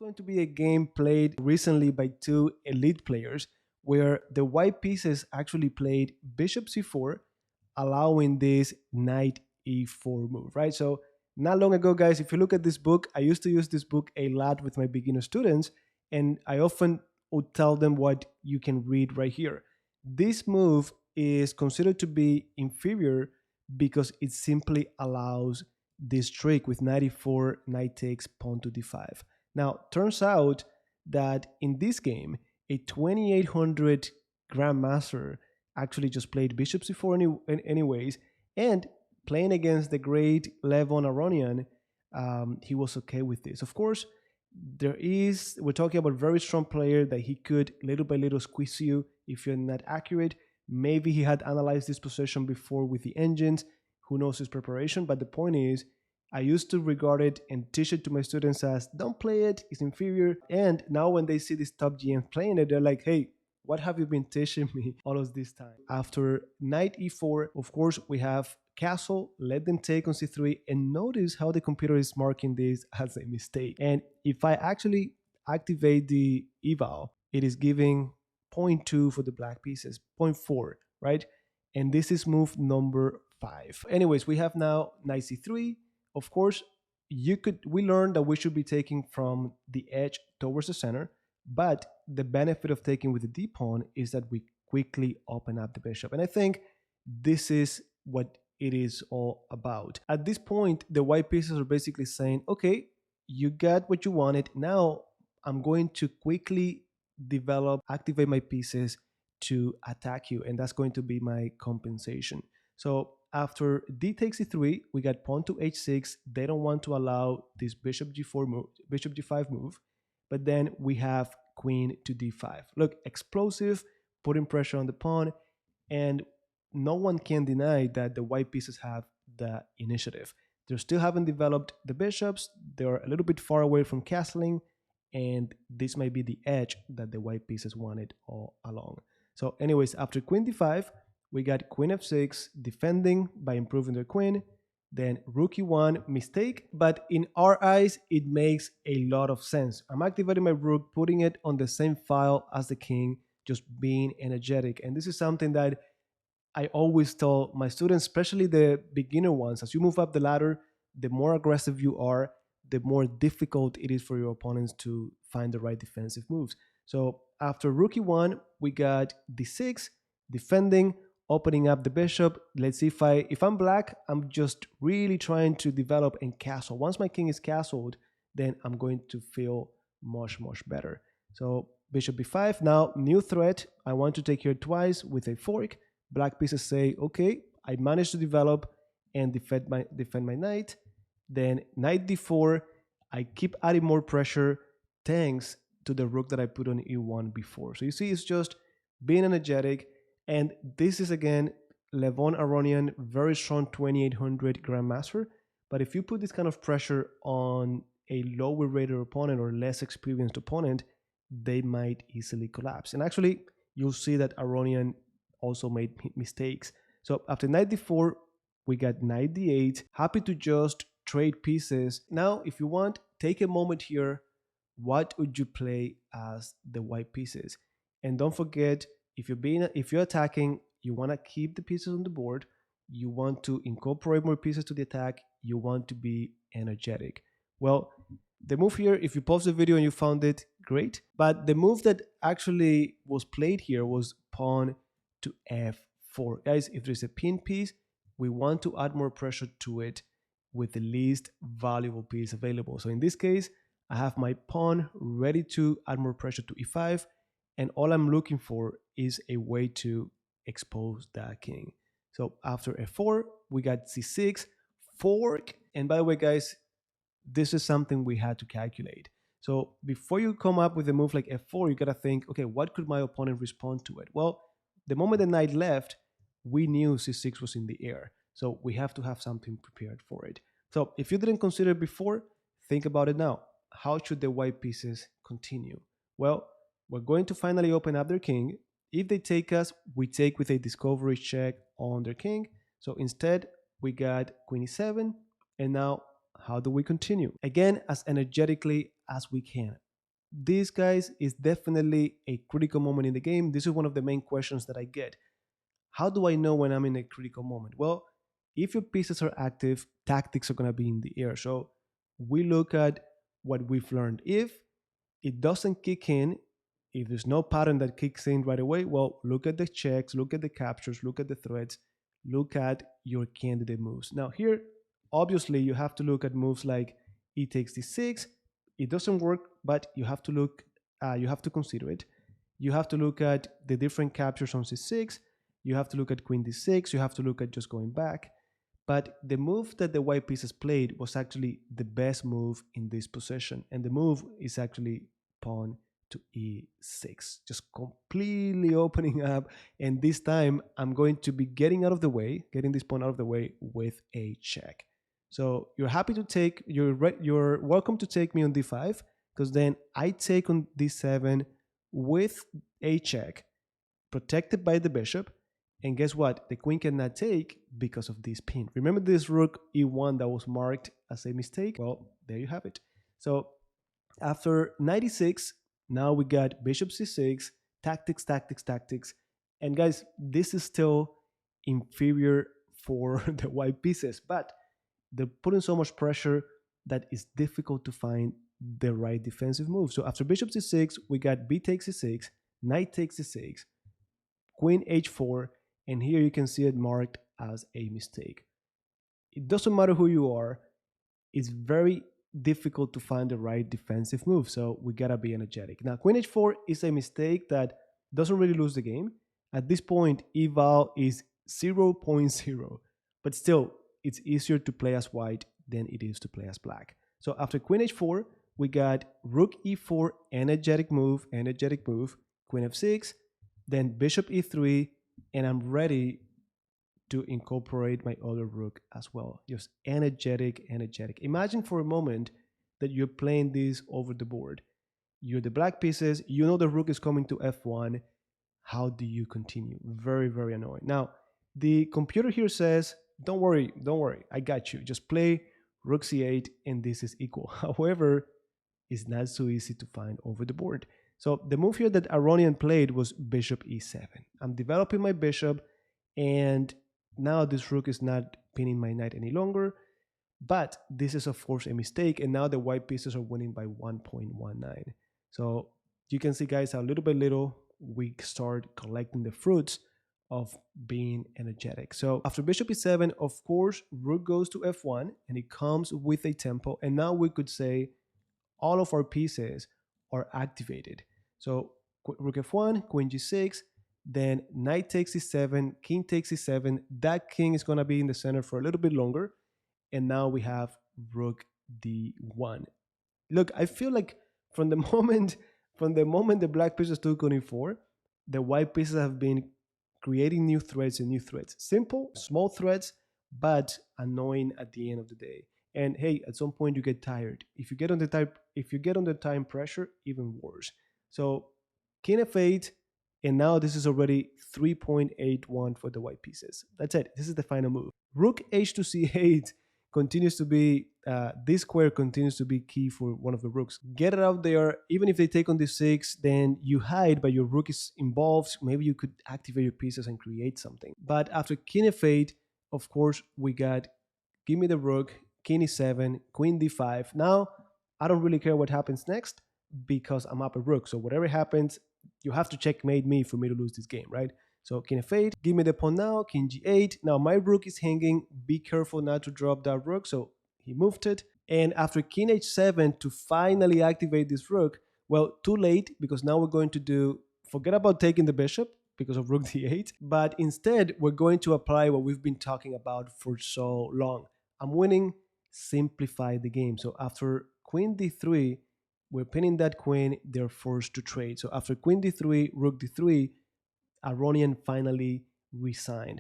going to be a game played recently by two elite players where the white pieces actually played bishop c4, allowing this knight e4 move, right? So not long ago, guys, if you look at this book, I used to use this book a lot with my beginner students, and I often would tell them what you can read right here. This move is considered to be inferior because it simply allows this trick with knight e4, knight takes, pawn to d5. Now, turns out that in this game, a 2800 Grandmaster actually just played bishop c4 anyways, and playing against the great Levon Aronian, he was okay with this. Of course, we're talking about a very strong player that he could little by little squeeze you if you're not accurate. Maybe he had analyzed this position before with the engines. Who knows his preparation? But the point is, I used to regard it and teach it to my students as don't play it, it's inferior. And now when they see this top GM playing it, they're like, hey, what have you been teaching me all of this time? After knight e4, of course, we have castle, let them take on c3, and notice how the computer is marking this as a mistake. And if I actually activate the eval, it is giving 0.2 for the black pieces, 0.4, right? And this is move number 5. Anyways, we have now knight c3. Of course, we learned that we should be taking from the edge towards the center, but the benefit of taking with the d pawn is that we quickly open up the bishop. And I think this is what it is all about. At this point, the white pieces are basically saying, okay, you got what you wanted. Now I'm going to quickly activate my pieces to attack you, and that's going to be my compensation. So after d takes e3, we got pawn to h6. They don't want to allow this bishop g4 move, bishop g5 move, but then we have queen to d5. Look, explosive, putting pressure on the pawn, and no one can deny that the white pieces have the initiative. They still haven't developed the bishops. They're a little bit far away from castling, and this might be the edge that the white pieces wanted all along. So anyways, after queen d5, we got queen f6, defending by improving their queen. Then rook e1, mistake, but in our eyes, it makes a lot of sense. I'm activating my rook, putting it on the same file as the king, just being energetic. And this is something that I always tell my students, especially the beginner ones, as you move up the ladder, the more aggressive you are, the more difficult it is for your opponents to find the right defensive moves. So after rook e1, we got d6, defending, opening up the bishop. Let's see if I'm black, I'm just really trying to develop and castle. Once my king is castled, then I'm going to feel much better. So bishop b5, now new threat. I want to take here twice with a fork. Black pieces say, okay, I managed to develop and defend my knight. Then knight d4, I keep adding more pressure thanks to the rook that I put on e1 before. So you see, it's just being energetic. And this is, again, Levon Aronian, very strong 2800 Grandmaster. But if you put this kind of pressure on a lower rated opponent or less experienced opponent, they might easily collapse. And actually, you'll see that Aronian also made mistakes. So after knight d4, we got knight d8. Happy to just trade pieces. Now, if you want, take a moment here. What would you play as the white pieces? And don't forget, if you're attacking, you want to keep the pieces on the board. You want to incorporate more pieces to the attack. You want to be energetic. Well, the move here, if you pause the video and you found it, great. But the move that actually was played here was pawn to f4. Guys, if there's a pinned piece, we want to add more pressure to it with the least valuable piece available. So in this case, I have my pawn ready to add more pressure to e5, and all I'm looking for is a way to expose that king. So after f4, we got c6, fork, and by the way, guys, this is something we had to calculate. So before you come up with a move like f4, you gotta think, okay, what could my opponent respond to it? Well, the moment the knight left, we knew c6 was in the air. So we have to have something prepared for it. So if you didn't consider it before, think about it now. How should the white pieces continue? Well, we're going to finally open up their king. If they take us, we take with a discovery check on their king. So instead, we got queen e7. And now, how do we continue? Again, as energetically as we can. This, guys, is definitely a critical moment in the game. This is one of the main questions that I get. How do I know when I'm in a critical moment? Well, if your pieces are active, tactics are going to be in the air. So we look at what we've learned. If it doesn't kick in, if there's no pattern that kicks in right away, well, look at the checks, look at the captures, look at the threats, look at your candidate moves. Now, here, obviously, you have to look at moves like e takes d6. It doesn't work, but you have to look, you have to consider it. You have to look at the different captures on c6. You have to look at queen d6. You have to look at just going back. But the move that the white pieces played was actually the best move in this position. And the move is actually pawn to e6, just completely opening up. And this time I'm going to be getting out of the way, getting this pawn out of the way with a check. So you're happy to take, you're welcome to take me on d5, because then I take on d7 with a check, protected by the bishop. And guess what? The queen cannot take because of this pin. Remember this rook e1 that was marked as a mistake? Well, there you have it. So after 96, now we got bishop c6, tactics, tactics, tactics. And guys, this is still inferior for the white pieces, but they're putting so much pressure that it's difficult to find the right defensive move. So after bishop c6, we got b takes c6, knight takes c6, queen h4, and here you can see it marked as a mistake. It doesn't matter who you are, it's very difficult to find the right defensive move, so we gotta be energetic. Now, queen h4 is a mistake that doesn't really lose the game. At this point, eval is 0.0, but still, it's easier to play as white than it is to play as black. So after queen h4, we got rook e4, energetic move, queen f6, then bishop e3, and I'm ready to incorporate my other rook as well. Just energetic, energetic. Imagine for a moment that you're playing this over the board. You're the black pieces, you know the rook is coming to f1. How do you continue? Very, very annoying. Now, the computer here says, don't worry, I got you. Just play rook c8 and this is equal. However, it's not so easy to find over the board. So the move here that Aronian played was bishop e7. I'm developing my bishop, and now this rook is not pinning my knight any longer, but this is of course a mistake, and now the white pieces are winning by 1.19. So you can see, guys, how little by little we start collecting the fruits of being energetic. So after bishop e7, of course, rook goes to f1, and it comes with a tempo, and now we could say all of our pieces are activated. So rook f1, queen g6, then knight takes e7, king takes e7. That king is going to be in the center for a little bit longer. And now we have rook d1. Look, I feel like from the moment the black pieces took on e4, the white pieces have been creating new threats and new threats. Simple, small threats, but annoying at the end of the day. And hey, at some point you get tired. If you get under time pressure, even worse. So king f8, and now this is already 3.81 for the white pieces. That's it. This is the final move. Rook h to c8 continues to be, this square continues to be key for one of the rooks. Get it out there. Even if they take on d6, then you hide, but your rook is involved. Maybe you could activate your pieces and create something. But after king f8, of course, we got give me the rook, king e7, queen d5. Now, I don't really care what happens next because I'm up a rook. So whatever happens, you have to checkmate me for me to lose this game, right? So king f8, give me the pawn now, king g8. Now my rook is hanging. Be careful not to drop that rook. So he moved it. And after king h7 to finally activate this rook, well, too late, because now we're going to forget about taking the bishop because of rook d8, but instead we're going to apply what we've been talking about for so long. I'm winning, simplify the game. So after queen d3, we're pinning that queen, they're forced to trade. So after queen d3, rook d3, Aronian finally resigned.